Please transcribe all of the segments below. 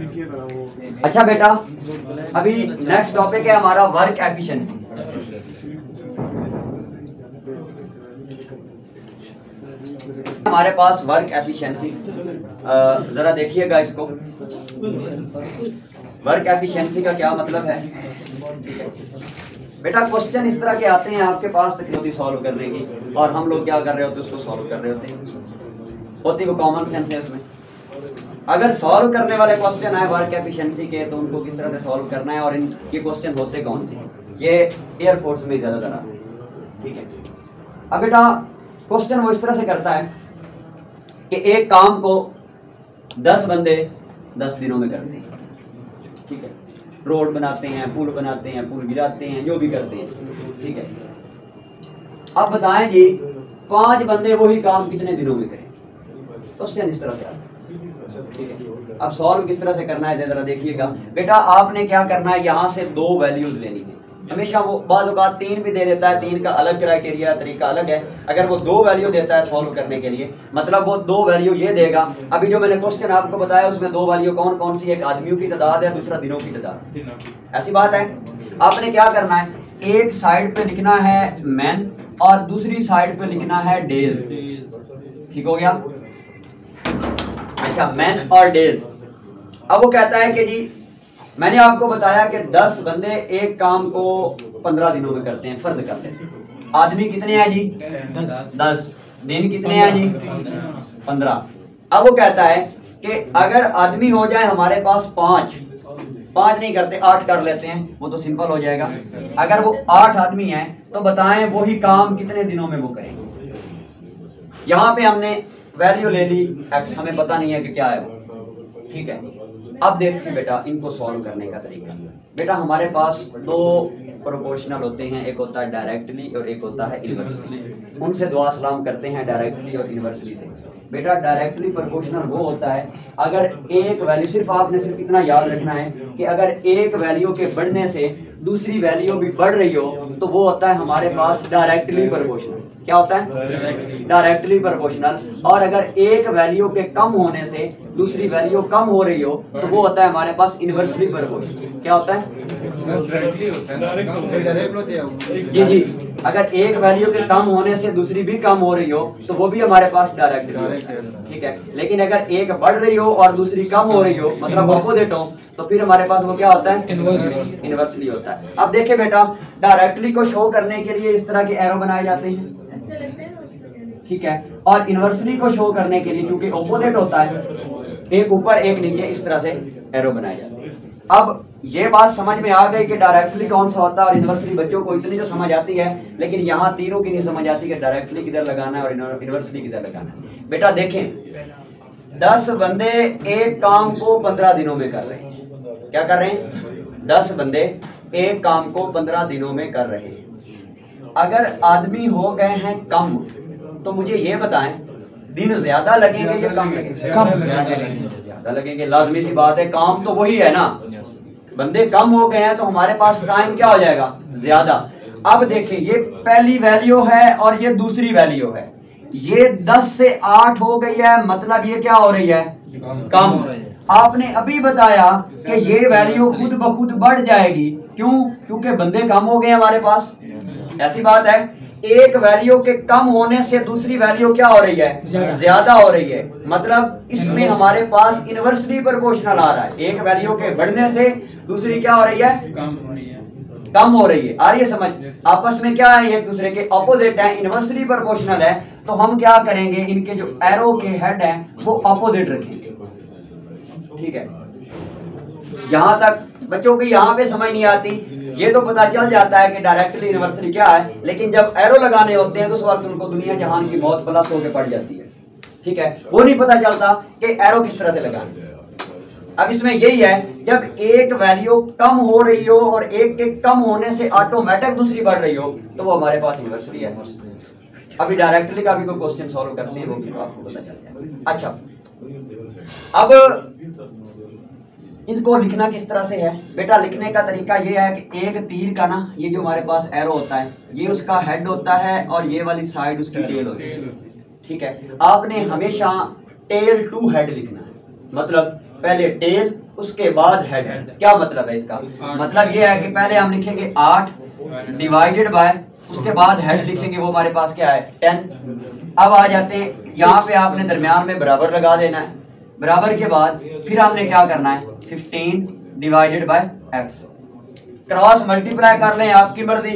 अच्छा बेटा, अभी नेक्स्ट टॉपिक है हमारा वर्क एफिशिएंसी। हमारे पास वर्क एफिशिएंसी, जरा देखिएगा इसको। वर्क एफिशिएंसी का क्या मतलब है बेटा? क्वेश्चन इस तरह के आते हैं आपके पास तकनीकी सॉल्व करने की, और हम लोग क्या कर रहे होते हैं, उसको सॉल्व कर रहे होते हैं। होती वो कॉमन सेंस है इसमें। अगर सॉल्व करने वाले क्वेश्चन आए वर्क एफिशिएंसी के, तो उनको किस तरह से सॉल्व करना है, और ये क्वेश्चन होते कौन से, ये एयरफोर्स में ज्यादातर आते हैं। ठीक है, अब बेटा क्वेश्चन वो इस तरह से करता है कि एक काम को 10 बंदे 10 दिनों में करते हैं। ठीक है, रोड बनाते हैं, पुल बनाते हैं, पुल गिराते हैं, जो भी करते हैं। ठीक है, अब बताएं जी 5 बंदे वही काम कितने दिनों में करें? क्वेश्चन इस तरह से आता है। ठीक है, अब सॉल्व किस तरह से करना है जरा देखिएगा बेटा। आपने क्या करना है, यहाँ से 2 वैल्यूज लेनी है। हमेशा वो बाज़ औक़ात 3 भी दे देता है, 3 का अलग क्राइटेरिया, तरीका अलग है। अगर वो 2 वैल्यू देता है सॉल्व करने के लिए, मतलब वो 2 वैल्यू ये देगा। अभी जो मैंने क्वेश्चन आपको बताया उसमें 2 वैल्यू कौन कौन सी, एक आदमियों की तादाद है, दूसरा दिनों की तादाद। ऐसी बात है। आपने क्या करना है, एक साइड पे लिखना है मैन और दूसरी साइड पे लिखना है डेज। ठीक हो गया? अच्छा, मैन और डेज। अब वो कहता है कि जी मैंने आपको बताया कि 10 बंदे एक काम को 15 दिनों में करते हैं, फर्ज करते हैं। आदमी कितने हैं जी? 10। दिन कितने हैं जी? 15। अब वो कहता है कि अगर आदमी हो जाए हमारे पास 5 नहीं करते, 8 कर लेते हैं, वो तो सिंपल हो जाएगा। अगर वो 8 आदमी हैं तो बताएं वही काम कितने दिनों में वो करेंगे। यहाँ पे हमने वैल्यू ले ली x, हमें पता नहीं है कि क्या है वो। ठीक है, अब देखिए बेटा इनको सॉल्व करने का तरीका। बेटा हमारे पास 2 प्रोपोर्शनल होते हैं, एक होता है डायरेक्टली और एक होता है इनवर्सली। उनसे दुआ सलाम करते हैं डायरेक्टली और इनवर्सली से। बेटा डायरेक्टली प्रोपोर्शनल वो होता है अगर एक वैल्यू, सिर्फ इतना याद रखना है कि अगर एक वैल्यू के बढ़ने से दूसरी वैल्यू भी बढ़ रही हो तो वो होता है हमारे पास डायरेक्टली प्रोपोर्शनल। क्या होता है? Directly proportional. और अगर एक वैल्यू के कम होने से दूसरी वैल्यू कम हो रही हो तो वो होता है हमारे पास इनवर्सली प्रोपोर्शनल। क्या होता है? जी, अगर एक वैल्यू के कम होने से दूसरी भी कम हो रही हो तो वो भी हमारे पास डायरेक्टली। ठीक है, लेकिन अगर एक बढ़ रही हो और दूसरी कम हो रही हो, मतलब अपोजिट हो, तो फिर हमारे पास वो क्या होता है? इनवर्सली होता है। अब देखिए बेटा, डायरेक्टली को शो करने के लिए इस तरह के एरो बनाए जाते हैं। ठीक है, और इनवर्सली को शो करने के लिए क्योंकि ऑपोजिट होता है, एक ऊपर एक नीचे, इस तरह से एरो बनाए जाते हैं। अब ये बात समझ में आ गई कि डायरेक्टली कौन सा होता है और इनवर्सली। बच्चों को इतनी तो समझ आती है, लेकिन यहाँ तीनों की नहीं समझ आती कि डायरेक्टली किधर लगाना है और इनवर्सली किधर लगाना है। बेटा देखें, 10 बंदे एक काम को 15 दिनों में कर रहे हैं। क्या कर रहे हैं? 10 बंदे एक काम को 15 दिनों में कर रहे हैं। अगर आदमी हो गए हैं कम तो मुझे ये बताएं दिन ज्यादा लगेंगे या कम लगेंगे? कम ज्यादा लगेंगे। लाजमी सी बात है, काम तो वही है ना। बंदे कम हो गए हैं तो हमारे पास टाइम क्या हो जाएगा? ज्यादा। अब देखिए, ये पहली वैल्यू है और ये दूसरी वैल्यू है। ये 10 से 8 हो गई है, मतलब ये क्या हो रही है? कम। आपने अभी बताया कि ये वैल्यू खुद ब खुद बढ़ जाएगी। क्यों? क्योंकि बंदे कम हो गए हमारे पास। ऐसी बात है, एक वैल्यू के कम होने से दूसरी वैल्यू क्या हो रही है? ज्यादा हो रही है। मतलब इसमें हमारे पास इनवर्सली प्रोपोर्शनल आ रहा है। एक वैल्यू के बढ़ने से दूसरी क्या हो रही है? कम हो रही है। आ रही है समझ? आपस में क्या है? एक दूसरे के ऑपोजिट है, इनवर्सली प्रोपोर्शनल है। तो हम क्या करेंगे, इनके जो एरो के हेड हैं वो ऑपोजिट रखेंगे। ठीक है, यहां तक बच्चों की यहाँ पे समझ नहीं आती। ये तो पता चल जाता है कि डायरेक्टली इनवर्सली क्या है, लेकिन जब एरो लगाने होते हैं तो उस वक्त उनको दुनिया जहान की मौत प्लस होकर पड़ जाती है। ठीक है, वो नहीं पता चलता कि एरो किस तरह से लगाना। अब इसमें यही है, जब एक वैल्यू कम हो रही हो और एक के कम होने से ऑटोमेटिक दूसरी बढ़ रही हो तो वो हमारे पास इनवर्सली है। अभी डायरेक्टली का भी कोई क्वेश्चन सॉल्व करते हैं, वो भी आपको पता चल जाएगा। अच्छा, अब इसको लिखना किस तरह से है? बेटा लिखने का तरीका ये है कि एक तीर का ना, ये जो हमारे पास एरो होता है, ये उसका हेड होता है और ये वाली साइड उसकी टेल होती है। ठीक है, आपने हमेशा टेल टू हेड लिखना है। मतलब पहले टेल उसके बाद हेड। क्या मतलब है इसका? मतलब ये है कि पहले हम लिखेंगे 8 डिवाइडेड बाय, उसके बाद हेड लिखेंगे, वो हमारे पास क्या है 10। अब आ जाते हैं यहाँ पे, आपने दरमियान में बराबर लगा देना है। बराबर के बाद फिर हमने क्या करना है 15 divided by x। Cross multiply कर लें आपकी मर्जी,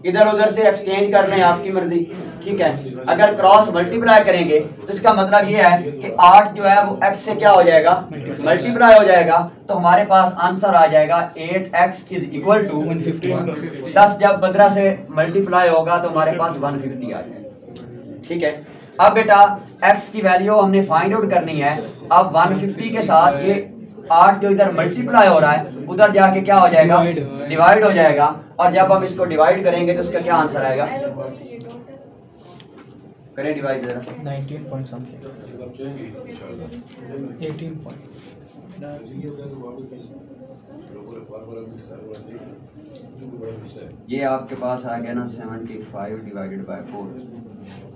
इधर उधर से एक्सचेंज कर लें आपकी मर्जी, ठीक है। अगर क्रॉस मल्टीप्लाई करेंगे तो इसका मतलब ये है कि 8 जो है वो x से क्या हो जाएगा मल्टीप्लाई हो जाएगा, तो हमारे पास आंसर आ जाएगा 8x इज इक्वल टू 10। जब 15 से मल्टीप्लाई होगा तो हमारे पास 150 आ जाएगा, ठीक है। अब बेटा x की वैल्यू हमने फाइंड आउट करनी है। अब 150 के साथ ये 8 जो इधर मल्टीप्लाई हो रहा है उधर जाके क्या हो जाएगा डिवाइड हो जाएगा, और जब हम इसको डिवाइड करेंगे तो इसका क्या आंसर आएगा? करें डिवाइड जरा। 19 पॉइंट समथिंग 18 पॉइंट। ये आपके पास आ गया ना 75 डिवाइडेड बाय 4।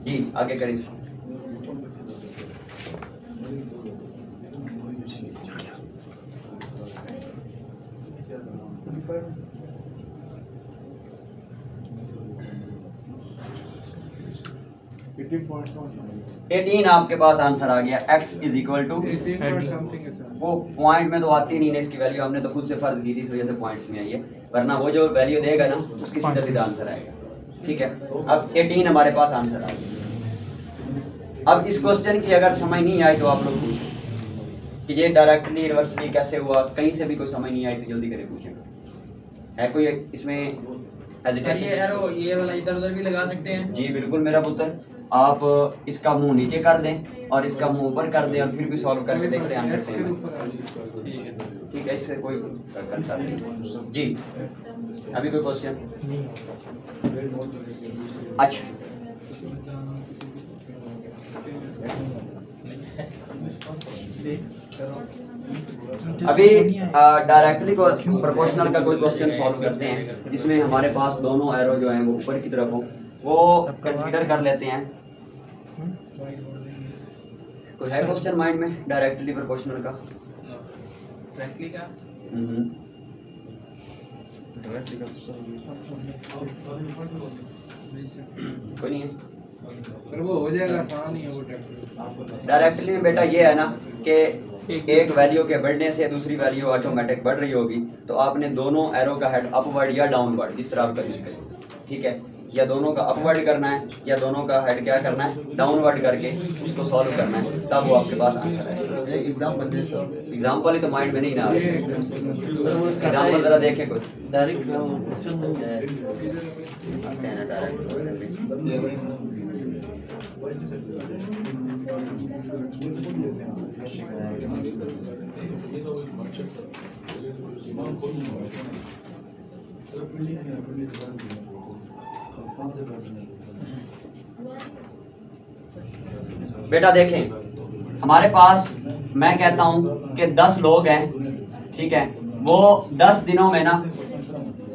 जी आगे करें इसको। एटीन आपके पास आंसर आ गया। x इज इक्वल टू वो पॉइंट में तो आती नहीं है इसकी वैल्यू, हमने तो खुद से फर्ज की थी, इस वजह से पॉइंट्स में आई है, वरना वो जो वैल्यू देगा ना उसकी सीधा सीधा आंसर आएगा, ठीक है। अब 18 हमारे पास आंसर आ गया। अब इस क्वेश्चन की अगर समझ नहीं आई तो आप लोग पूछें कि ये डायरेक्टली रिवर्सली कैसे हुआ, कहीं से भी कोई समझ नहीं आई तो जल्दी करें पूछें। है कोई इसमें ये वाला इधर उधर भी लगा सकते हैं? जी बिल्कुल मेरा पुत्र, आप इसका मुंह नीचे कर दें और इसका मुंह ऊपर कर दें और फिर भी सॉल्व करके देख लें आंसर सेम है, ठीक है। इससे कोई कंसर्न नहीं जी। अभी कोई क्वेश्चन? अच्छा अभी डायरेक्टली को प्रोपोर्शनल का कोई क्वेश्चन सॉल्व करते हैं जिसमें हमारे पास दोनों एरो जो हैं वो ऊपर की तरफ हो, वो कंसीडर कर लेते हैं। कोई है क्वेश्चन माइंड में डायरेक्टली प्रोपोर्शनल का? डायरेक्टली का कोई नहीं है, पर वो हो जाएगा, आसान ही है वो डायरेक्टली में बेटा ये है ना कि एक वैल्यू के बढ़ने से दूसरी वैल्यू ऑटोमेटिक बढ़ रही होगी, तो आपने दोनों एरो का हेड अपवर्ड या डाउनवर्ड जिस तरह आपका यूज करें, ठीक है। या दोनों का अपवर्ड करना है या दोनों का हेड क्या करना है डाउनवर्ड करके उसको सॉल्व करना है, तब वो आपके पास आंसर है। एग्जांपल दे सर। एग्जांपल ही तो माइंड में नहीं ना, एग्जांपल जरा देखें कुछ डायरेक्ट बेटा देखें हमारे पास, मैं कहता हूं कि 10 लोग हैं, ठीक है। वो 10 दिनों में ना,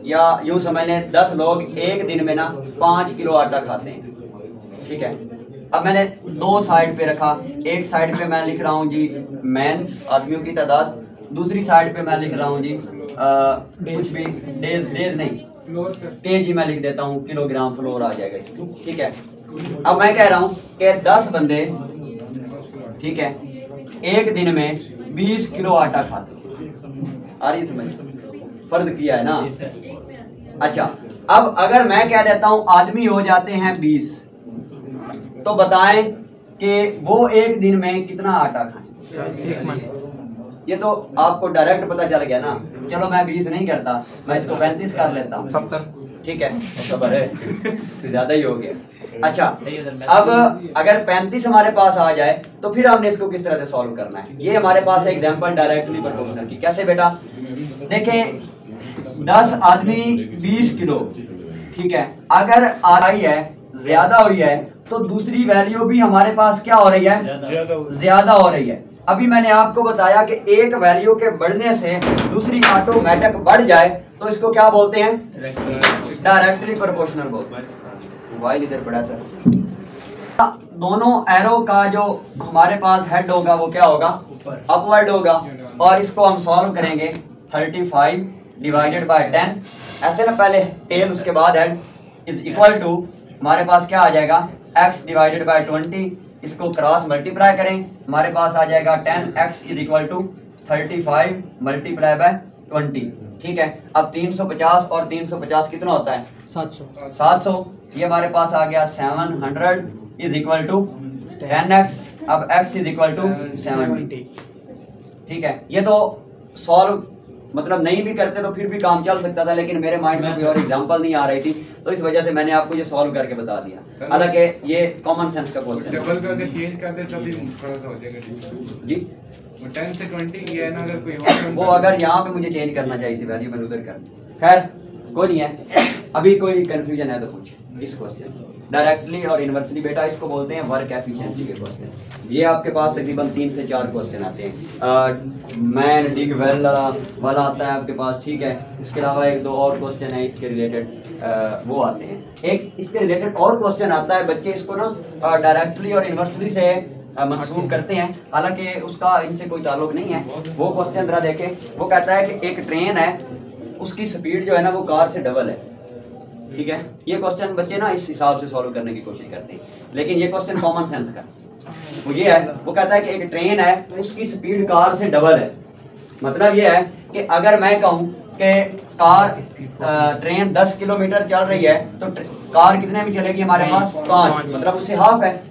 या यूं समझ लें 10 लोग एक दिन में ना 5 किलो आटा खाते हैं, ठीक है। अब मैंने 2 साइड पे रखा, एक साइड पे मैं लिख रहा हूं जी मैन आदमियों की तादाद, दूसरी साइड पे मैं लिख रहा हूं जी कुछ भी डेज नहीं केजी में लिख देता हूँ, किलोग्राम फ्लोर आ जाएगा इसमें, ठीक है। अब मैं कह रहा हूँ कि 10 बंदे, ठीक है, एक दिन में 20 किलो आटा खाते, आ रही समझ, फर्ज किया है ना। अच्छा अब अगर मैं कह देता हूँ आदमी हो जाते हैं 20, तो बताएं कि वो एक दिन में कितना आटा खाएं? ये तो आपको डायरेक्ट पता चल गया ना। चलो मैं 20 नहीं करता, मैं इसको 35 कर लेता हूँ, 70, ठीक है, खबर है तो ज्यादा ही हो गया। अच्छा अब अगर 35 हमारे पास आ जाए तो फिर हमने इसको किस तरह से सॉल्व करना है? ये हमारे पास है एग्जांपल डायरेक्टली प्रोपोर्शनल की। कैसे बेटा? देखें 10 आदमी 20 किलो, ठीक है। अगर आई है ज्यादा हुई है तो दूसरी वैल्यू भी हमारे पास क्या हो रही है? ज्यादा हो रही है। अभी मैंने आपको बताया कि एक वैल्यू के बढ़ने से दूसरी ऑटोमेटिक बढ़ जाए तो इसको क्या बोलते हैं? डायरेक्टली प्रोपोर्शनल बोलते हैं। मोबाइल इधर पड़ा सर। दोनों एरो का जो हमारे पास हेड होगा वो क्या होगा, अपवर्ड होगा, और इसको हम सॉल्व करेंगे 35 डिवाइडेड बाय 10, ऐसे ना, पहले टेल उसके बाद हेड, इज इक्वल टू हमारे पास क्या आ जाएगा x डिवाइडेड बाय 20, इसको क्रॉस मल्टीप्लाई करें, हमारे पास आ जाएगा 10x is equal to 35 multiply by 20, ठीक है। अब 350 और 350 कितना होता है 700, ये हमारे पास आ गया 700 इज इक्वल टू 10x, अब x इज इक्वल टू 70, ठीक है। ये तो सॉल्व मतलब नहीं भी करते तो फिर भी काम चल सकता था, लेकिन मेरे माइंड में कोई और एग्जांपल नहीं आ रही थी, तो इस वजह से मैंने आपको ये सॉल्व करके बता दिया। हालांकि ये कॉमन सेंस का क्वेश्चन है। डबल का अगर चेंज कर दे तब भी थोड़ा सा हो जाएगा जी, वो 10 से 20 ये है ना, अगर कोई और वो अगर यहाँ पे मुझे चेंज करना चाहिए थी वैल्यू, मैंने उधर कर, खैर कोई नहीं है। अभी कोई कंफ्यूजन है तो पूछ इस क्वेश्चन डायरेक्टली और इनवर्सली, बेटा इसको बोलते हैं वर्क एफिशिएंसी के क्वेश्चन। ये आपके पास तकरीबन 3 से 4 क्वेश्चन आते हैं। मैन डिग वेल वाला आता है आपके पास, ठीक है। इसके अलावा 1-2 और क्वेश्चन है इसके रिलेटेड, वो आते हैं। एक इसके रिलेटेड और क्वेश्चन आता है, बच्चे इसको ना डायरेक्टली और इनवर्सली से मंसूब करते हैं, हालांकि उसका इनसे कोई ताल्लुक नहीं है। वो क्वेश्चन जरा देखें, वो कहता है कि एक ट्रेन है, उसकी स्पीड जो है ना वो कार से डबल है, ठीक है। ये क्वेश्चन बच्चे ना इस हिसाब से सॉल्व करने की कोशिश करते हैं, लेकिन ये क्वेश्चन कॉमन सेंस का वो ये है, वो कहता है कि एक ट्रेन है, उसकी स्पीड कार से डबल है। मतलब ये है कि अगर मैं कहूँ कि ट्रेन 10 किलोमीटर चल रही है तो कार कितने में चलेगी हमारे पास 5, मतलब उससे हाफ है,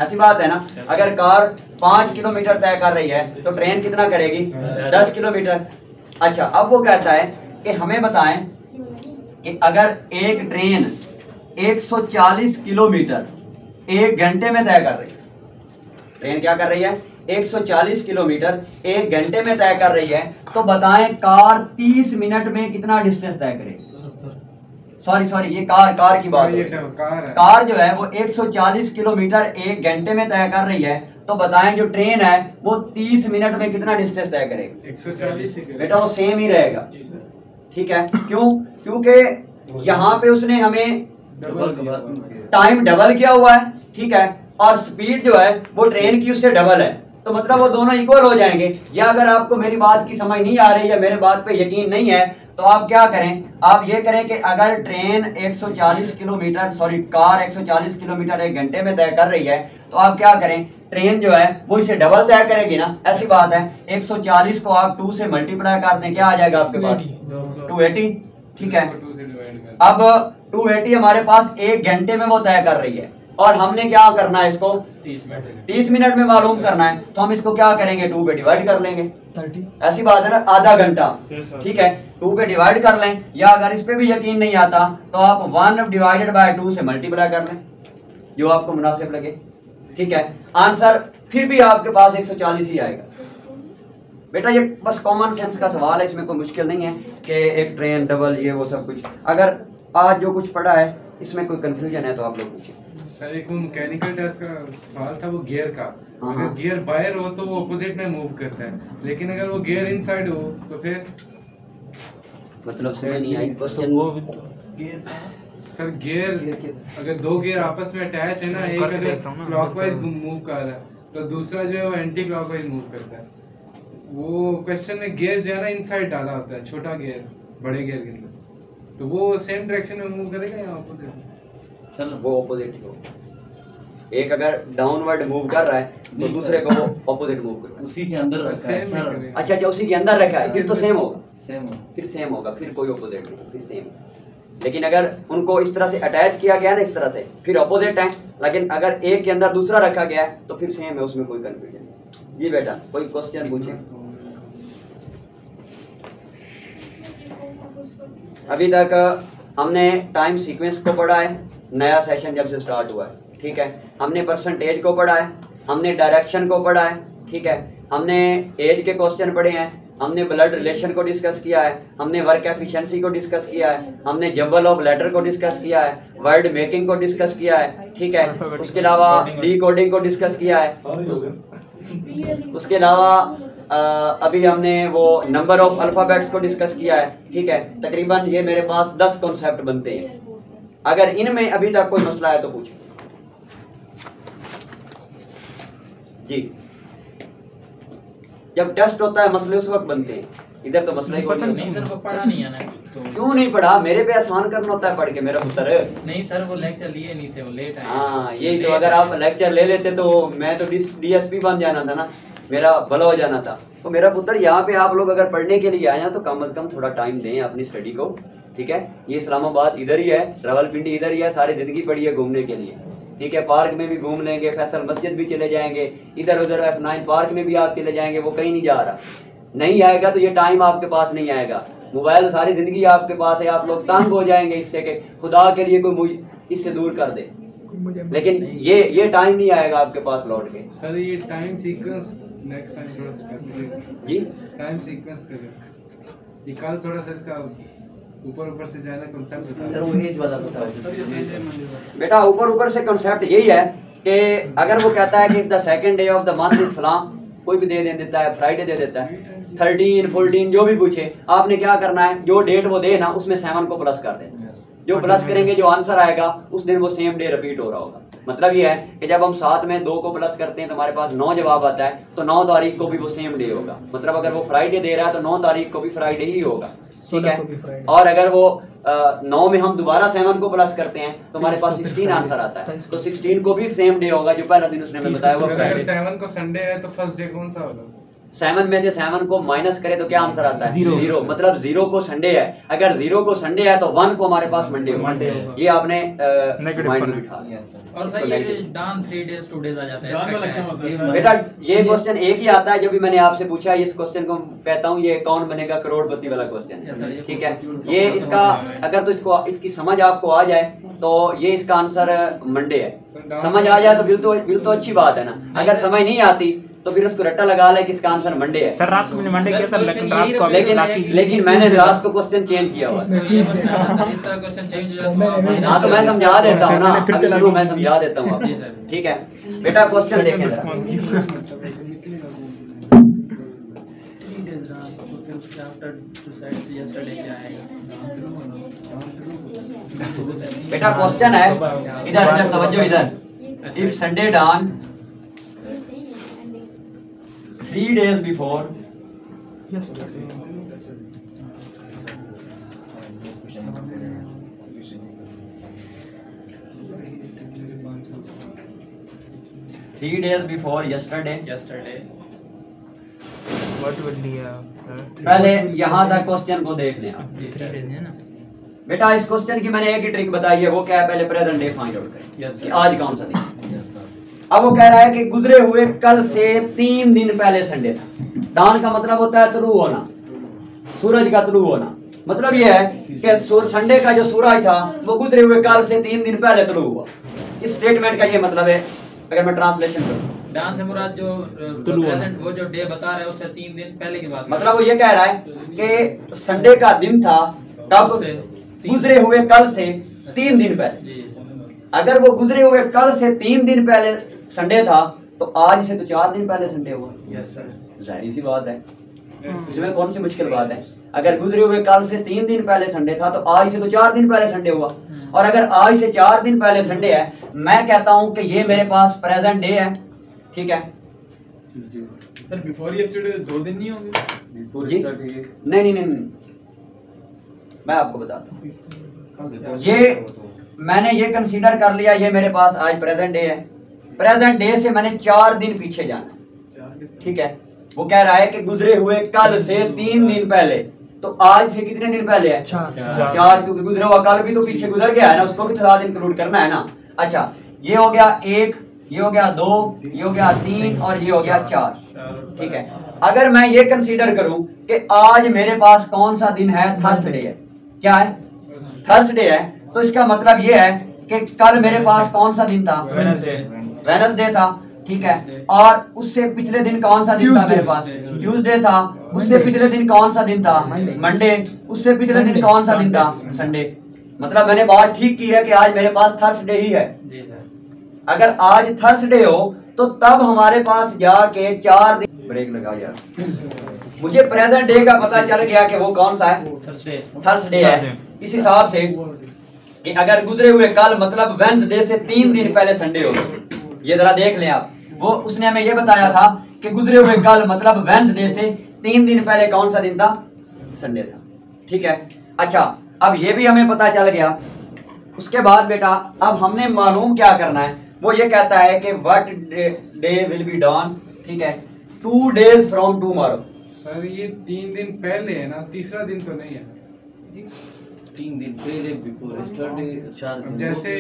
ऐसी बात है ना। अगर कार 5 किलोमीटर तय कर रही है तो ट्रेन कितना करेगी 10 किलोमीटर। अच्छा, अब वो कहता है कि हमें बताएं कि अगर एक ट्रेन 140 किलोमीटर 1 घंटे में तय कर रही है, ट्रेन क्या कर रही है 140 किलोमीटर 1 घंटे में तय कर रही है, तो बताएं कार 30 मिनट में कितना डिस्टेंस तय करेगी। सॉरी ये कार की बात है। कार जो है वो 140 किलोमीटर 1 घंटे में तय कर रही है, तो बताएं जो ट्रेन है वो 30 मिनट में कितना डिस्टेंस तय करेगी। 140 बेटा वो सेम ही रहेगा, ठीक है। क्यों? क्योंकि यहाँ पे उसने हमें टाइम डबल किया हुआ है, ठीक है, और स्पीड जो है वो ट्रेन की उससे डबल है, तो मतलब वो दोनों इक्वल हो जाएंगे। या अगर आपको मेरी बात की समझ नहीं आ रही है, मेरे बात पे यकीन नहीं है, तो आप क्या करें, आप ये करें कि अगर ट्रेन 140 किलोमीटर कार 140 किलोमीटर 1 घंटे में तय कर रही है, तो आप क्या करें, ट्रेन जो है वो इसे डबल तय करेगी ना, ऐसी बात है। 140 को आप 2 से मल्टीप्लाई कर दें, क्या आ जाएगा आपके पास 280, ठीक है। अब 280 हमारे पास 1 घंटे में वो तय कर रही है, और हमने क्या करना है, इसको 30 मिनट में मालूम करना है, तो हम इसको क्या करेंगे 2 पे डिवाइड कर लेंगे, 30। ऐसी बात है ना, आधा घंटा, ठीक है, 2 पे डिवाइड कर लें। या अगर इस पे भी यकीन नहीं आता तो आप 1 डिवाइडेड बाय 2 से मल्टीप्लाई कर लें, जो आपको मुनासिब लगे, ठीक है। आंसर फिर भी आपके पास 140 ही आएगा। बेटा ये बस कॉमन सेंस का सवाल है, इसमें कोई मुश्किल नहीं है कि एक ट्रेन डबल ये वो सब कुछ। अगर आज जो कुछ पढ़ा है इसमें कोई कंफ्यूजन है तो आप लोग पूछिए। सर एक मैकेनिकल टेस्ट का सवाल था, वो गियर का, अगर गियर बाहर हो तो वो अपोजिट में मूव करता है, लेकिन अगर वो गियर इनसाइड हो तो फिर मतलब समझ नहीं आई क्वेश्चन। वो सर गियर अगर 2 गियर आपस में अटैच है ना, एक अगर क्लॉकवाइज मूव कर रहा है तो दूसरा जो है वो एंटी क्लॉकवाइज मूव करता है। वो क्वेश्चन में गियर जो है ना इनसाइड डाला होता है, छोटा गियर बड़े गियर के अंदर, तो वो सेम डायरेक्शन में मूव करेगा या ऑपोजिट? सर वो ऑपोजिट ही होगा। एक अगर डाउनवर्ड मूव कर रहा है तो दूसरे को वो ऑपोजिट मूव करेगा, उसी के अंदर रखा है। अच्छा उसी के अंदर रखा है, फिर तो सेम होगा, फिर सेम होगा, फिर कोई ऑपोजिट नहीं, फिर सेम। लेकिन अगर उनको इस तरह से अटैच किया गया ना, इस तरह से, फिर ऑपोजिट है। लेकिन अगर एक के अंदर दूसरा रखा गया है तो फिर सेम है, उसमें कोई कंफ्यूजन नहीं। जी बेटा कोई क्वेश्चन पूछे। अभी तक हमने टाइम सीक्वेंस को पढ़ा है, नया सेशन जब से स्टार्ट हुआ है, ठीक है। हमने परसेंटेज को पढ़ा है, हमने डायरेक्शन को पढ़ा है, ठीक है। हमने एज के क्वेश्चन पढ़े हैं, हमने ब्लड रिलेशन को डिस्कस किया है, हमने वर्क एफिशिएंसी को डिस्कस किया है, हमने जंबल ऑफ लेटर को डिस्कस किया है, वर्ड मेकिंग को डिस्कस किया है, ठीक है। उसके अलावा डिकोडिंग को डिस्कस किया है। उसके अलावा अभी हमने वो नंबर ऑफ अल्फाबेट्स को डिस्कस किया है, ठीक है। तकरीबन ये मेरे पास 10 कॉन्सेप्ट बनते हैं। अगर इनमें अभी तक कोई मसला है तो पूछें। जी जब टेस्ट होता है मसले उस वक्त बनते हैं, इधर तो मसला ही कोई नहीं सर वो पढ़ा नहीं है ना तो क्यों नहीं पढ़ा? मेरे पे आसान करना होता है पढ़ के मेरा पुत्र। नहीं सर वो लेक्चर लिए नहीं थे, वो लेट आए। हाँ यही तो, अगर आप लेक्चर ले लेते तो मैं तो डीएसपी बन जाना था ना, मेरा भला हो जाना था। तो मेरा पुत्र यहाँ पे आप लोग अगर पढ़ने के लिए आए हैं तो कम से कम थोड़ा टाइम दें अपनी स्टडी को, ठीक है। ये इस्लामाबाद इधर ही है, रावलपिंडी इधर ही है, सारी जिंदगी पड़ी है घूमने के लिए, ठीक है। पार्क में भी घूम लेंगे, फैसल मस्जिद भी चले जाएंगे, इधर उधर F9 पार्क में भी आप चले जाएंगे, वो कहीं नहीं जा रहा। नहीं आएगा तो ये टाइम आपके पास नहीं आएगा। मोबाइल सारी जिंदगी आपके पास है, आप लोग तंग हो जाएंगे इससे कि खुदा के लिए कोई इससे दूर कर दे, लेकिन ये टाइम नहीं आएगा आपके पास लौट के। सर ये टाइम सीक्वेंस नेक्स्ट टाइम थोड़ा सा कर दीजिए जी, टाइम सीक्वेंस करें, ये कल थोड़ा सा इसका ऊपर से जाना कॉन्सेप्ट सर वो एज वाला बेटा, ऊपर से कॉन्सेप्ट यही है कि अगर वो कहता है कि the second day of the month is फलां, कोई भी दे देता है, फ्राइडे दे देता है, 13 14 जो भी पूछे, आपने क्या करना है, जो डेट वो दे ना उसमें 7 को प्लस कर देना। जो प्लस करेंगे जो आंसर आएगा उस दिन वो सेम डे रिपीट हो रहा होगा। मतलब ये है कि जब हम 7 में 2 को प्लस करते हैं तो हमारे पास 9 जवाब आता है, तो 9 तारीख को भी वो सेम डे होगा। मतलब अगर वो फ्राइडे दे रहा है तो 9 तारीख को भी फ्राइडे ही होगा, ठीक है। और अगर वो 9 में हम दोबारा 7 को प्लस करते हैं तो हमारे पास 16 आंसर आता है, तो 16 को भी सेम डे होगा जो पहला दिन उसने हमें बताया वो फ्राइडे। 7 को संडे है तो फर्स्ट डे कौन सा होगा? 7 में से 7 को माइनस करे तो क्या आंसर आता है? 0। मतलब 0 को संडे है, अगर 0 को संडे है तो 1 को हमारे पास मंडे होगा। ये आपने माइंड में उठा लिया। और सर ये डाउन 3 डेज 2 डेज आ जाता है, इसका क्या है? बेटा ये क्वेश्चन एक ही आता है जो भी मैंने आपसे पूछा, इस क्वेश्चन को कहता हूँ ये कौन बनेगा करोड़पति वाला क्वेश्चन है, ठीक है। ये इसका अगर तो इसकी समझ आपको आ जाए तो ये इसका आंसर मंडे है। समझ आ जाए तो बिल तो अच्छी बात है ना, अगर समझ नहीं आती तो फिर उसको रट्टा लगा ले कि इसका आंसर मंडे है। सर रात को मंडे किया था, लेकिन रात को लेकिन मैंने रात को क्वेश्चन चेंज किया हुआ है। हाँ तो मैं समझा देता हूँ ना, अभी शुरू मैं समझा देता हूँ आपको, ठीक है। बेटा क्वेश्चन देखें जरा। बेटा क्वेश्चन है, इधर समझो, इधर if Sunday done 3 days before yesterday, 3 days before yesterday, what will be पहले यहाँ तक क्वेश्चन को देख लें आप। बेटा इस क्वेश्चन की मैंने एक ही ट्रिक बताई है, वो क्या है, पहले प्रेजेंट डे फाइंड आउट करें कि आज कौन सा दिन। अब वो कह रहा है कि गुजरे हुए कल से 3 दिन पहले संडे था। दान का मतलब होता है तुलू होना, सूरज का तुलू होना। मतलब ये है कि संडे का जो सूरज था वो गुजरे हुए कल से 3 दिन पहले तुलू हुआ। इस स्टेटमेंट का ये मतलब है, अगर मैं ट्रांसलेशन करूं, दान से मुराद जो प्रेजेंट वो जो डे बता रहा है उससे 3 दिन पहले की बात। मतलब वो ये कह रहा है कि संडे का दिन था कब, गुजरे हुए कल से 3 दिन पहले। अगर वो गुजरे हुए कल से 3 दिन पहले संडे था तो आज से तो 4 दिन पहले संडे हुआ। जाहिर सी बात है, इसमें कौन सी मुश्किल बात है। अगर गुजरे हुए कल से 3 दिन पहले संडे था तो आज से तो 4 दिन पहले संडे हुआ। और अगर आज से 4 दिन पहले संडे है, मैं कहता हूं कि ये मेरे पास प्रेजेंट डे है, ठीक है। सर बिफोर यस्टरडे 2 दिन नहीं होंगे जी? नहीं, मैं आपको बताता हूँ। ये मैंने ये कंसीडर कर लिया, ये मेरे पास आज प्रेजेंट डे है। प्रेजेंट डे से मैंने 4 दिन पीछे जाना, ठीक है। वो कह रहा है कि गुजरे हुए कल से 3 दिन पहले, तो आज से कितने दिन पहले है? 4, क्योंकि गुजरा हुआ कल भी तो पीछे गुजर गया है ना, उसको भी साथ इंक्लूड करना है ना। अच्छा, ये हो गया 1, ये हो गया 2, ये हो गया 3 और ये हो गया 4, ठीक है। अगर मैं ये कंसीडर करूं कि आज मेरे पास कौन सा दिन है, थर्सडे है। क्या है? थर्सडे है। तो इसका मतलब ये है कि कल मेरे पास कौन सा दिन था? वेडनेसडे था, ठीक है। और उससे पिछले दिन कौन सा दिन था मेरे पास? ट्यूसडे था। उससे पिछले दिन कौन सा दिन था? मंडे। उससे पिछले दिन कौन सा दिन था? संडे। मतलब मैंने बात ठीक की है कि आज मेरे पास थर्सडे ही है। अगर आज थर्सडे हो तो तब हमारे पास जाके 4 दिन, ब्रेक लगा यार, मुझे प्रेजेंट डे का पता चल गया कि वो कौन सा है, थर्सडे है। इस हिसाब से कि अगर गुजरे हुए कल मतलब वेडनेसडे से 3 दिन पहले संडे हो, ये जरा देख लें आप। वो उसने हमें ये बताया था कि गुजरे हुए कल मतलब वेडनेसडे से 3 दिन पहले कौन सा दिन था? संडे था। ठीक है, अच्छा अब ये भी हमें पता चल गया। उसके बाद बेटा अब हमने मालूम क्या करना है, वो ये कहता है कि what day will be done, ठीक है, 2 days फ्रॉम टुमारो। सर ये 3 दिन पहले है ना, तीसरा दिन तो नहीं है। 3 दिन पहले बिफोर यस्टरडे, 4 दिन जैसे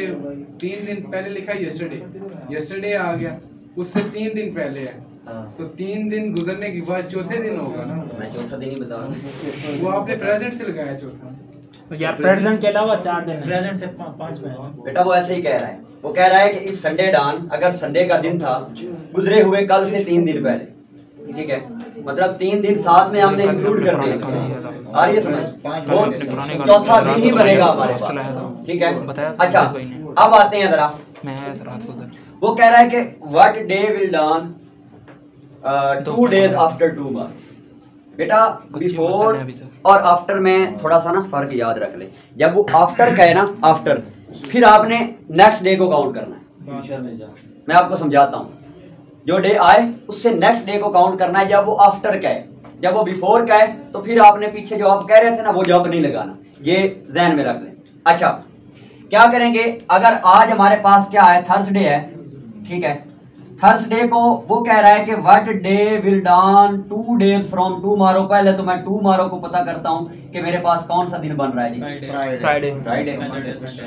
3 दिन पहले लिखा है यस्टरडे आ गया, उससे 3 दिन पहले है, तो 3 दिन गुजरने के बाद चौथे दिन होगा ना। मैं चौथा दिन ही बता रहा हूँ। वो आपने प्रेजेंट से लगाया चौथा। तो यार प्रेजेंट के अलावा 4 दिन है। प्रेजेंट से 5 में है बेटा वो ऐसे ही कह रहा है, वो कह रहा है कि इस संडे डॉन, अगर संडे का दिन था गुजरे हुए कल से 3 दिन पहले, ठीक है, मतलब 3 दिन साथ में हमने इंक्लूड कर दिए। आ रही है समझ? वो चौथा दिन ही बनेगा हमारे पास, ठीक है। अच्छा अब आते हैं जरा, वो कह रहा है कि what day will done 2 days after tomorrow. बेटा बिफोर और आफ्टर में थोड़ा सा ना फर्क याद रख ले। जब वो आफ्टर कहे ना, आफ्टर, फिर आपने नेक्स्ट डे को काउंट करना है। मैं आपको समझाता हूँ, जो डे आए उससे नेक्स्ट डे को काउंट करना है। जब वो आफ्टर कहे, जब वो बिफोर कहे तो फिर आपने पीछे जो आप कह रहे थे ना वो जब नहीं लगाना, ये जहन में रख लें। अच्छा क्या करेंगे, अगर आज हमारे पास क्या है, थर्सडे है, ठीक है, थर्सडे को वो कह रहा है कि what day will done 2 days from tomorrow. पहले तो मैं टुमारो को पता करता हूँ कि मेरे पास कौन सा दिन बन रहा है जी, फ्राइडे,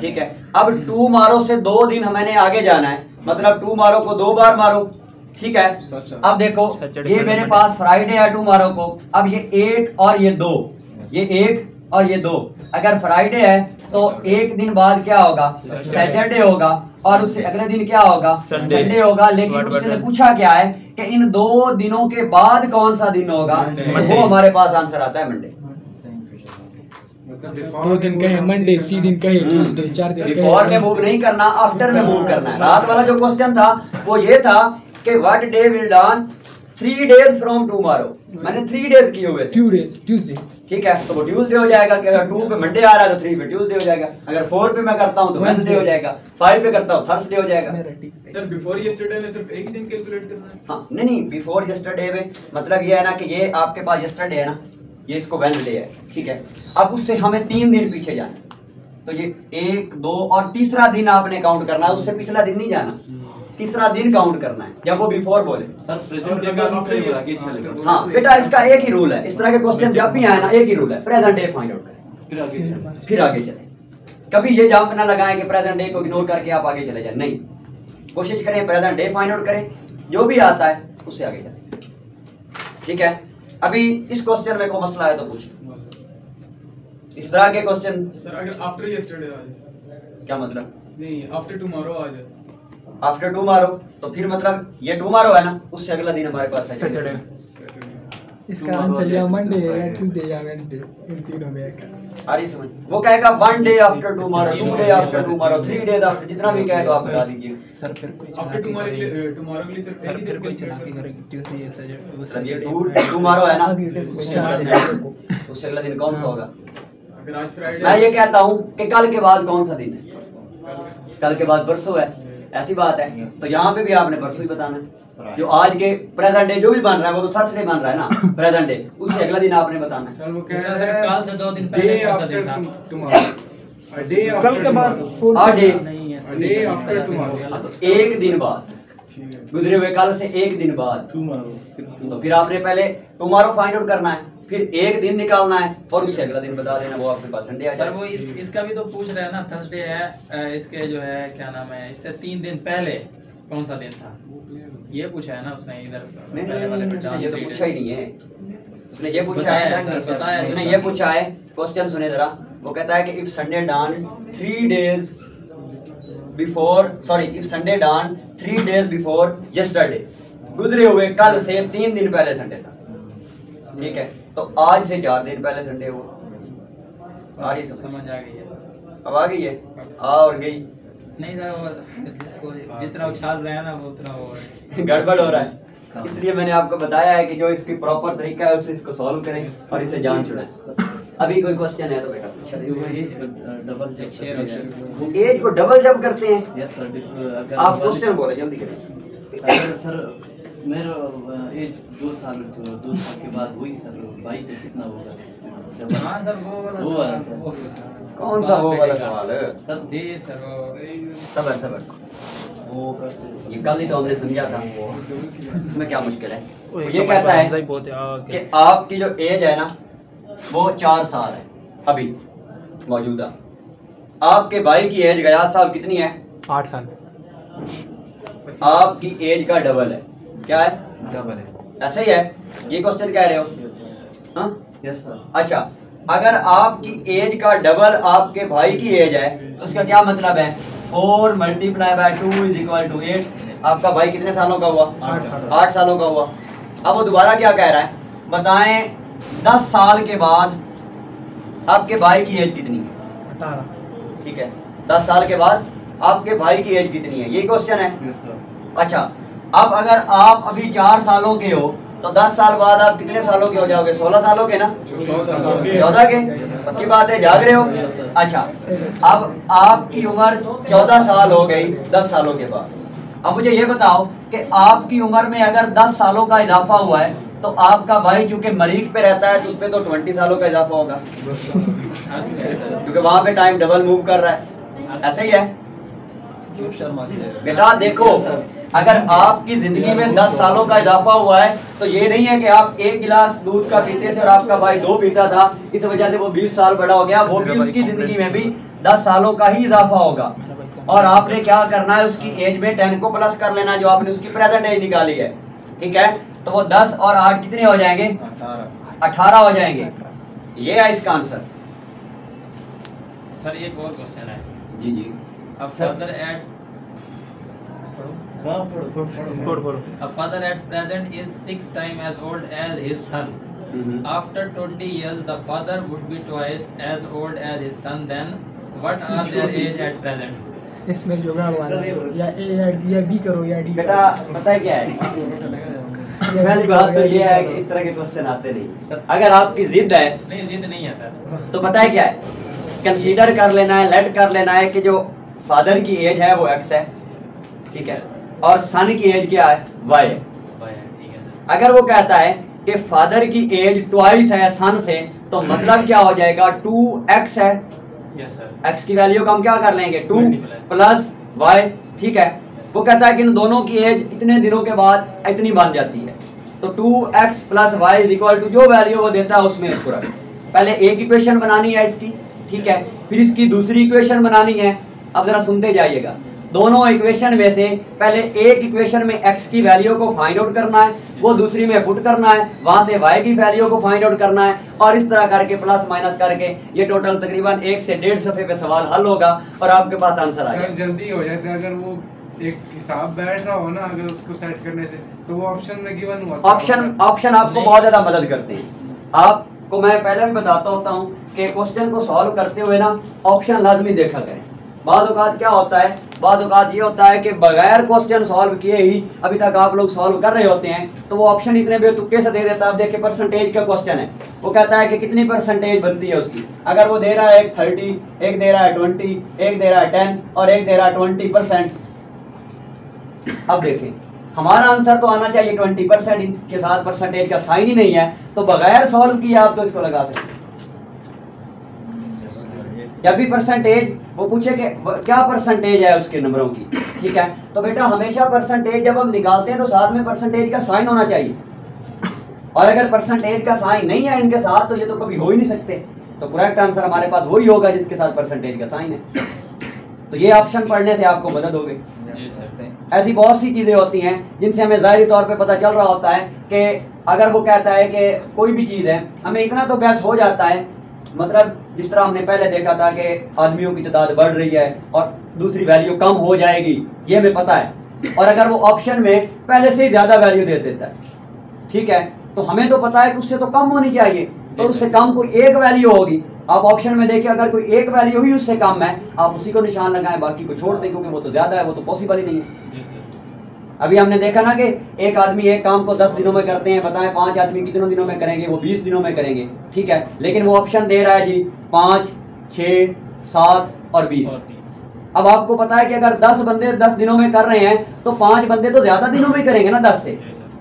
ठीक है। अब टुमारो से 2 दिन मैंने आगे जाना है, मतलब टुमारो को 2 बार मारो, ठीक है। अब देखो ये मेरे पास फ्राइडे है टुमारो को, अब ये 1 और ये 2, ये 1 और ये 2, अगर फ्राइडे है तो 1 दिन बाद क्या होगा, सैटरडे होगा, और उससे अगले दिन क्या होगा, संडे होगा। लेकिन उसने पूछा क्या है कि इन 2 दिनों के बाद कौन सा दिन होगा, वो हमारे पास आंसर आता है मंडे। दो दिन कहे मंडे, 3 दिन कहे ट्यूसडे, 4 दिन बिफोर में मूव नहीं करना, आफ्टर में मूव करना है। रात वाला जो क्वेश्चन था वो ये था कि what day will done 3 days from tomorrow. मैंने 3 days किए हुए थे, ट्यूसडे, ठीक है, तो वो ट्यूसडे हो जाएगा। कि अगर 2 पे मंडे आ रहा है तो 3 पे ट्यूसडे हो जाएगा। अगर 4 पे मैं करता हूँ तो वेडनेसडे हो जाएगा, 5 पे करता हूँ थर्सडे हो जाएगा। सर बिफोर यस्टरडे में सिर्फ एक ही दिन कैलकुलेट करना है? हाँ नहीं, बिफोर यस्टरडे में मतलब ये है ना कि ये आपके पास यस्टरडे है ना, ये इसको वेडनेसडे है, ठीक है। अब उससे हमें 3 दिन पीछे जाना है, तो ये 1, 2 और तीसरा दिन आपने काउंट करना है, उससे पिछला दिन नहीं जाना, तीसरा दिन काउंट करना है जब वो बिफोर बोले। सर प्रेजेंट डे का आगे चलेगा। हाँ बेटा इसका एक ही रूल है, इस तरह के क्वेश्चन जब भी आए ना एक ही रूल है, प्रेजेंट डे फाइंड आउट करें, फिर आगे चले। कभी ये जंप ना लगाएं कि प्रेजेंट डे को इग्नोर करके आप आगे चले जाए, नहीं, कोशिश करें प्रेजेंट डे फाइंड आउट करें, जो भी आता है उससे आगे चले, ठीक है। अभी इस क्वेश्चन में कोई मसला है तो पूछे। इस तरह के क्वेश्चन सर अगर आफ्टर यस्टरडे आ जाए, क्या मतलब, नहीं आफ्टर टुमारो आ जाए, आफ्टर टुमारो तो फिर मतलब ये टुमारो है ना, उससे अगला दिन हमारे पास सैटरडे। इसका आंसर या मंडे या ट्यूसडे या वेडनेसडे, इन तीनों में एक। आ रही समझ? वो कहेगा 1 day after tomorrow, 2 day after tomorrow, 3 days after, जितना भी कहे तो आप बता दीजिए। सर फिर कोई आफ्टर टुमारो के लिए सिर्फ एक ही दिन कोई कैलकुलेट चलाकी करना है। करेगी ट्यूसडे सर मतलब ये टुमारो है ना, अगली टेस्ट में उससे अगला दिन कौन सा होगा? अगर आज फ्राइडे मैं ये कहता हूँ कि कल के बाद कौन सा दिन है, कल के बाद परसों है, ऐसी बात है। तो यहाँ पे भी आपने परसों ही बताना है। जो आज के प्रेजेंट डे जो भी बन रहा है वो तो थर्सडे बन रहा है ना, प्रेजेंट डे, उससे अगला दिन आपने बताना है। सर वो कह सर, रहा है कल से 2 दिन पहले डे कौन सा दिन आफ्टर था? टुमारो, डे आफ्टर के बाद हाँ डे, नहीं है डे आफ्टर टुमारो, तो 1 दिन बाद, गुजरे हुए कल से 1 दिन बाद, तो फिर आपने पहले टुमारो फाइंड आउट करना है, फिर 1 दिन निकालना है और उससे अगला दिन बता देना, वो आपके पास संडे आ सर। जाएगा। वो इसका भी तो पूछ रहे हैं ना, थर्सडे है, इसके जो है क्या नाम है, इससे 3 दिन पहले कौन सा दिन था, ये पूछा है ना उसने इधर नहीं पहले वाले पे डाल ये तो दिए। पूछा ही नहीं है, उसने ये पूछा है, बताया उसने ये पूछा है, क्वेश्चन सुने जरा। वो कहता है कि if Sunday done 3 days before, sorry if Sunday done 3 days before yesterday, गुजरे हुए कल से 3 दिन पहले संडे था, ठीक है। तो आज से 4 दिन पहले संडे हुआ। आ रही समझ आ गई है। अब आ गई है, आ और गई, नहीं सर वो जिसको जितना उछाल रहे हैं ना वो उतना वो है। गड़बड़ हो रहा है। इसलिए मैंने आपको बताया है कि जो इसकी प्रॉपर तरीका है उससे इसको सॉल्व करें और इसे जान छुड़ाएं। अभी कोई क्वेश्चन है तो बेटा डबल चेक एज को डबल जब करते हैं, आप क्वेश्चन बोले जल्दी करें। सर मेरा एज 2 साल के बाद हुई सर, भाई तो कितना होगा? हाँ सर वो वाला कौन सा वो वाला सवाल है सर? जी सर वो सबर ये कल ही तो हमने समझा था, इसमें क्या मुश्किल है? ये कहता है कि आपकी जो एज है ना वो 4 साल है अभी मौजूदा, आपके भाई की एज गया साहब कितनी है? 8 साल। आपकी एज का डबल है, क्या है? डबल है, ऐसे ही है, ये क्वेश्चन कह रहे हो? हाँ यस सर। अच्छा, अगर आपकी एज का डबल आपके भाई की एज है तो उसका क्या मतलब है? 4 × 2 = 8। आपका भाई कितने सालों का हुआ? 8 सालों का हुआ। अब वो दोबारा क्या कह रहा है बताएं, 10 साल के बाद आपके भाई की एज कितनी है? 18। ठीक है, 10 साल के बाद आपके भाई की एज कितनी है, ये क्वेश्चन है। अच्छा, अब अगर आप अभी 4 सालों के हो तो 10 साल बाद आप कितने सालों के हो जाओगे? 16 सालों के ना? 14 के? पक्की बात है, जाग रहे हो? अच्छा, अब आपकी उम्र 14 साल हो गई 10 सालों के बाद। अब मुझे ये बताओ कि आपकी उम्र में अगर 10 सालों का इजाफा हुआ है तो आपका भाई चूंकि मरीज पे रहता है तो उस पर तो 20 सालों का इजाफा होगा, क्योंकि वहां पे टाइम डबल मूव कर रहा है। ऐसा ही है बेटा। देखो, अगर आपकी जिंदगी में 10 सालों का इजाफा हुआ है तो ये नहीं है कि आप 1 गिलास दूध का पीते थे और आपका भाई 2 पीता था, इस वजह से वो 20 साल बड़ा हो गया। वो भी उसकी जिंदगी में भी 10 सालों का ही इजाफा होगा। और आपने क्या करना है, उसकी एज में 10 को प्लस कर लेना, जो आपने उसकी प्रेजेंट एज निकाली है। ठीक है, तो वो 10 और 8 कितने हो जाएंगे? 18 हो जाएंगे। ये है इसका आंसर। सर एक और क्वेश्चन है जी जी। A father at present is 6 times as old as his son. After 20 years, the father would be twice as old as his son. Then, what are their age at present? इसमें जुगाड़ वाला है, या ए या B करो या D. बेटा पता है क्या है, पहली बात तो ये है कि इस तरह के क्वेश्चन आते नहीं। अगर आपकी जिद है, नहीं जिद नहीं है सर, तो पता है क्या है, कंसीडर कर लेना है, लेट कर लेना है कि जो फादर की एज है वो x है, ठीक है, और सन की एज क्या है? y है। अगर वो कहता है कि फादर की एज ट्वाइस है सन से, तो मतलब क्या हो जाएगा? 2x है। Yes sir. x की वैल्यू को हम क्या कर लेंगे? 2 + y। ठीक है, वो कहता है कि इन दोनों की एज इतने दिनों के बाद इतनी बन जाती है, तो 2x + y = जो वैल्यू वो देता है उसमें पूरा। पहले एक इक्वेशन बनानी है इसकी, ठीक है, फिर इसकी दूसरी इक्वेशन बनानी है। अब जरा सुनते जाइएगा, दोनों इक्वेशन में से पहले एक इक्वेशन में x की वैल्यू को फाइंड आउट करना है, वो दूसरी में पुट करना है, वहां से y की वैल्यू को फाइंड आउट करना है, और इस तरह करके प्लस माइनस करके ये टोटल तकरीबन 1 से 1.5 सफ़े पे सवाल हल होगा और आपके पास आंसर आ सर जाएगा। जल्दी हो जाता है अगर वो एक हिसाब बैठ रहा हो ना, अगर उसको सेट करने से, तो वो ऑप्शन में गिवन हुआ ऑप्शन आपको बहुत ज्यादा मदद करते हैं। आपको मैं पहले भी बताता होता हूँ कि क्वेश्चन को सॉल्व करते हुए ना ऑप्शन लाजमी देखा करें। बाद औकात क्या होता है, बाद औकात ये होता है कि बगैर क्वेश्चन सॉल्व किए ही अभी तक आप लोग सॉल्व कर रहे होते हैं, तो वो ऑप्शन इतने बेतुके से दे देता है। आप देखिए, परसेंटेज का क्वेश्चन है, वो कहता है कि कितनी परसेंटेज बनती है उसकी। अगर वो दे रहा है एक 30, एक दे रहा है 20, एक दे रहा है 10 और एक दे रहा है 20%। अब देखें, हमारा आंसर तो आना चाहिए 20%, इनके साथ परसेंटेज का साइन ही नहीं है, तो बगैर सॉल्व किए आप तो इसको लगा सकते हैं। जब भी परसेंटेज वो पूछे कि क्या परसेंटेज है उसके नंबरों की, ठीक है, तो बेटा हमेशा परसेंटेज जब हम निकालते हैं तो साथ में परसेंटेज का साइन होना चाहिए, और अगर परसेंटेज का साइन नहीं है इनके साथ तो ये तो कभी हो ही नहीं सकते। तो करेक्ट आंसर हमारे पास वही होगा जिसके साथ परसेंटेज का साइन है। तो ये ऑप्शन पढ़ने से आपको मदद होगी। ऐसी बहुत सी चीज़ें होती हैं जिनसे हमें ज़ाहिरी तौर पे पता चल रहा होता है कि अगर वो कहता है कि कोई भी चीज़ है, हमें इतना तो गैस हो जाता है, मतलब जिस तरह हमने पहले देखा था कि आदमियों की तादाद बढ़ रही है और दूसरी वैल्यू कम हो जाएगी, ये हमें पता है, और अगर वो ऑप्शन में पहले से ही ज़्यादा वैल्यू दे देता है, ठीक है, तो हमें तो पता है कि उससे तो कम होनी चाहिए, तो उससे कम कोई एक वैल्यू होगी। आप ऑप्शन में देखिए, अगर कोई एक वैल्यू ही उससे कम है आप उसी को निशान लगाएं, बाकी को छोड़ दें, क्योंकि वो तो ज़्यादा है, वो तो पॉसिबल ही नहीं है। अभी हमने देखा ना कि एक आदमी एक काम को 10 दिनों में करते हैं, बताएं 5 आदमी कितनों दिनों में करेंगे? वो 20 दिनों में करेंगे, ठीक है, लेकिन वो ऑप्शन दे रहा है जी 5, 6, 7 और 20। अब आपको पता है कि अगर 10 बंदे 10 दिनों में कर रहे हैं तो 5 बंदे तो ज्यादा दिनों में करेंगे ना 10 से,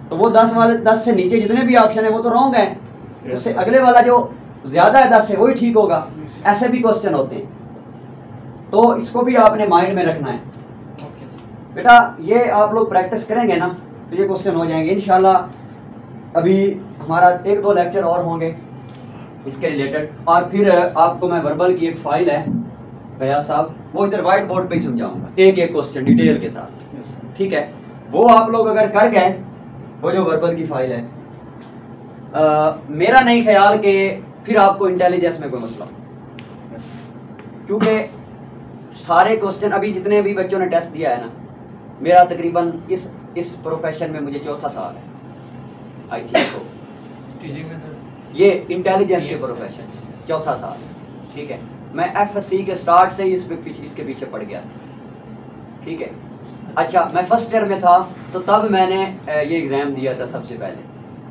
तो वो 10 से नीचे जितने भी ऑप्शन है वो तो रॉन्ग है, उससे अगले वाला जो ज्यादा है 10 से वही ठीक होगा। ऐसे भी क्वेश्चन होते हैं, तो इसको भी आपने माइंड में रखना है बेटा। ये आप लोग प्रैक्टिस करेंगे ना तो ये क्वेश्चन हो जाएंगे इंशाल्लाह। अभी हमारा 1-2 लेक्चर और होंगे इसके रिलेटेड, और फिर आपको मैं वर्बल की एक फाइल है गया साहब, वो इधर व्हाइट बोर्ड पे ही समझाऊंगा एक क्वेश्चन डिटेल के साथ, ठीक है। वो आप लोग अगर कर गए, वो जो वर्बल की फाइल है, मेरा नहीं ख्याल कि फिर आपको इंटेलिजेंस में कोई मसला, क्योंकि सारे क्वेश्चन अभी जितने भी बच्चों ने टेस्ट दिया है ना, मेरा तकरीबन इस प्रोफेशन में मुझे 4था साल है आई थिंक तो टीचिंग में ये इंटेलिजेंस के प्रोफेशन 4था साल, ठीक है। मैं FSC के स्टार्ट से ही इसके पीछे पड़ गया, ठीक है। अच्छा, मैं फर्स्ट ईयर में था तो तब मैंने ये एग्ज़ाम दिया था सबसे पहले,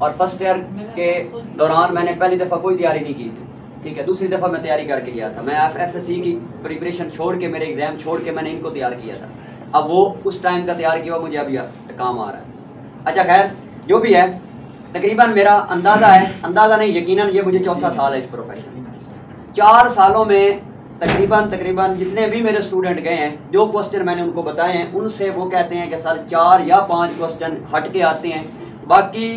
और फर्स्ट ईयर के दौरान मैंने पहली दफ़ा कोई तैयारी नहीं की थी, ठीक है। दूसरी दफ़ा मैं तैयारी करके गया था, मैं FSC की प्रिपरेशन छोड़ के, मेरे एग्ज़ाम छोड़ के मैंने इनको तैयार किया था। अब वो उस टाइम का तैयार किया मुझे अभी काम आ रहा है। अच्छा खैर जो भी है, तकरीबन मेरा अंदाज़ा नहीं यकीनन ये मुझे 4था साल है इस प्रोफेशन में। 4 सालों में तकरीबन जितने भी मेरे स्टूडेंट गए हैं, जो क्वेश्चन मैंने उनको बताए हैं, उनसे वो कहते हैं कि सर 4 या 5 क्वेश्चन हट के आते हैं। बाकी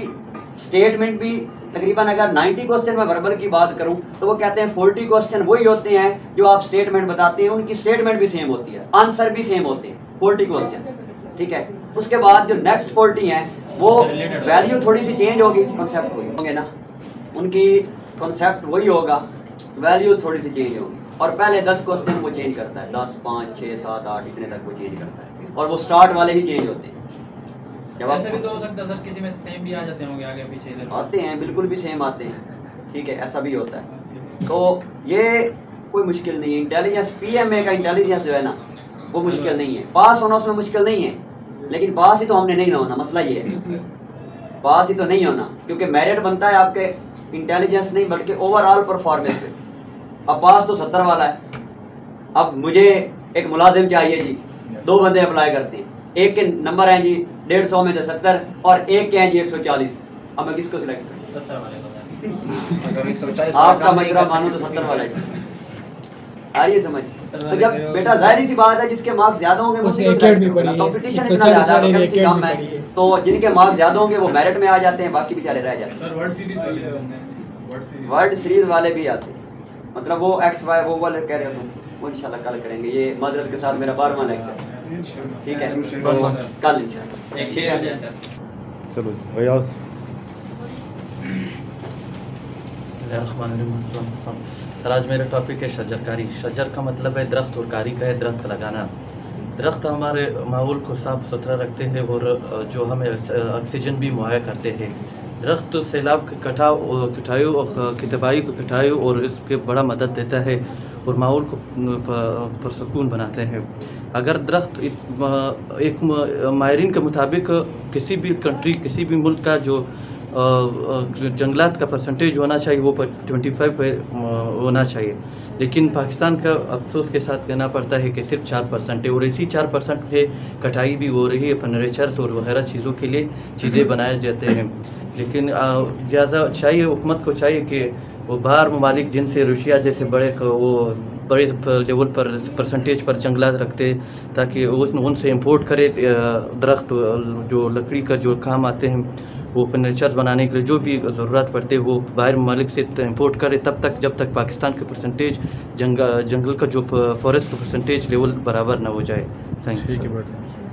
स्टेटमेंट भी तकरीबन अगर 90 क्वेश्चन में वर्बल की बात करूं तो वो कहते हैं 40 क्वेश्चन वही होते हैं जो आप स्टेटमेंट बताते हैं, उनकी स्टेटमेंट भी सेम होती है, आंसर भी सेम होते हैं 40 क्वेश्चन, ठीक है। उसके बाद जो नेक्स्ट 40 हैं वो वैल्यू थोड़ी सी चेंज होगी, कॉन्सेप्ट वही होंगे ना, उनकी कॉन्सेप्ट वही होगा, वैल्यू थोड़ी सी चेंज होगी। और पहले 10 क्वेश्चन वो चेंज करता है, 10, 5, 6, 7, 8 इतने तक वो चेंज करता है, और वो स्टार्ट वाले ही चेंज होते हैं। ऐसे भी तो हो सकता है सर, किसी में सेम भी आ जाते होंगे आगे पीछे इधर आते हैं, बिल्कुल भी सेम आते हैं, ठीक है, ऐसा भी होता है। तो ये कोई मुश्किल नहीं है। इंटेलिजेंस PMA का इंटेलिजेंस जो है ना वो मुश्किल नहीं है, पास होना उसमें मुश्किल नहीं है, लेकिन पास ही तो हमने नहीं होना, मसला ये है पास ही तो नहीं होना, क्योंकि मेरिट बनता है आपके इंटेलिजेंस नहीं बल्कि ओवरऑल परफॉर्मेंस पे। अब पास तो 70 वाला है, अब मुझे एक मुलाजिम चाहिए जी, 2 बंदे अप्लाई करते हैं, एक के नंबर हैं जी 150 में से 70 और एक के हैं जी 140, अब मैं किसको सिलेक्ट करूँ? 70 वाले को। अगर 140 आपका मशवरा मानो तो 70 वाला है, आ रही है समझ? तो जब बेटा जाहिर सी बात है जिसके मार्क्स ज्यादा होंगे कंपटीशन इतना ज्यादा है कम है, तो जिनके मार्क्स ज्यादा होंगे वो मेरिट में आ जाते हैं, बाकी बेचारे रह जाते हैं। वर्ल्ड सीरीज वाले भी आते हैं, मतलब वो XY वो वाले कह रहे हो, वो इंशाल्लाह कल करेंगे। ये माजरत के साथ मेरा 12वां लेक्चर, ठीक है, कल इंशाल्लाह। चलो रियाज। सर आज मेरा टॉपिक है शजरकारी। शजर का मतलब है दरख्त और कारी का है दरख्त लगाना। दरख्त हमारे माहौल को साफ़ सुथरा रखते हैं और जो हमें ऑक्सीजन भी मुहैया करते हैं। दरख्त सैलाब के कटाई की तबाही को कटाई और इसके बड़ा मदद देता है और माहौल को पुरसकून बनाते हैं। अगर दरख्त एक माहिरीन के मुताबिक किसी भी कंट्री किसी भी मुल्क का जो जंगलात का परसेंटेज होना चाहिए वो 25 होना चाहिए, लेकिन पाकिस्तान का अफसोस के साथ कहना पड़ता है कि सिर्फ 4% है और इसी 4% पे कटाई भी हो रही है, फर्नीचर्स और वगैरह चीज़ों के लिए चीज़ें बनाए जाते हैं। लेकिन ज़्यादा चाहिए, हुकूमत को चाहिए कि वो बाहर ममालिक जिनसे रूसिया जैसे बड़े लेवल पर परसेंटेज पर जंगलात रखते ताकि उनसे इंपोर्ट करे दरख्त जो लकड़ी का जो काम आते हैं वो फर्नीचर बनाने के लिए जो भी ज़रूरत पड़ते वो बाहर ममालिक से इंपोर्ट करे तब तक जब तक पाकिस्तान के परसेंटेज जंगल का जो फॉरेस्ट का परसेंटेज लेवल बराबर ना हो जाए। Thank you.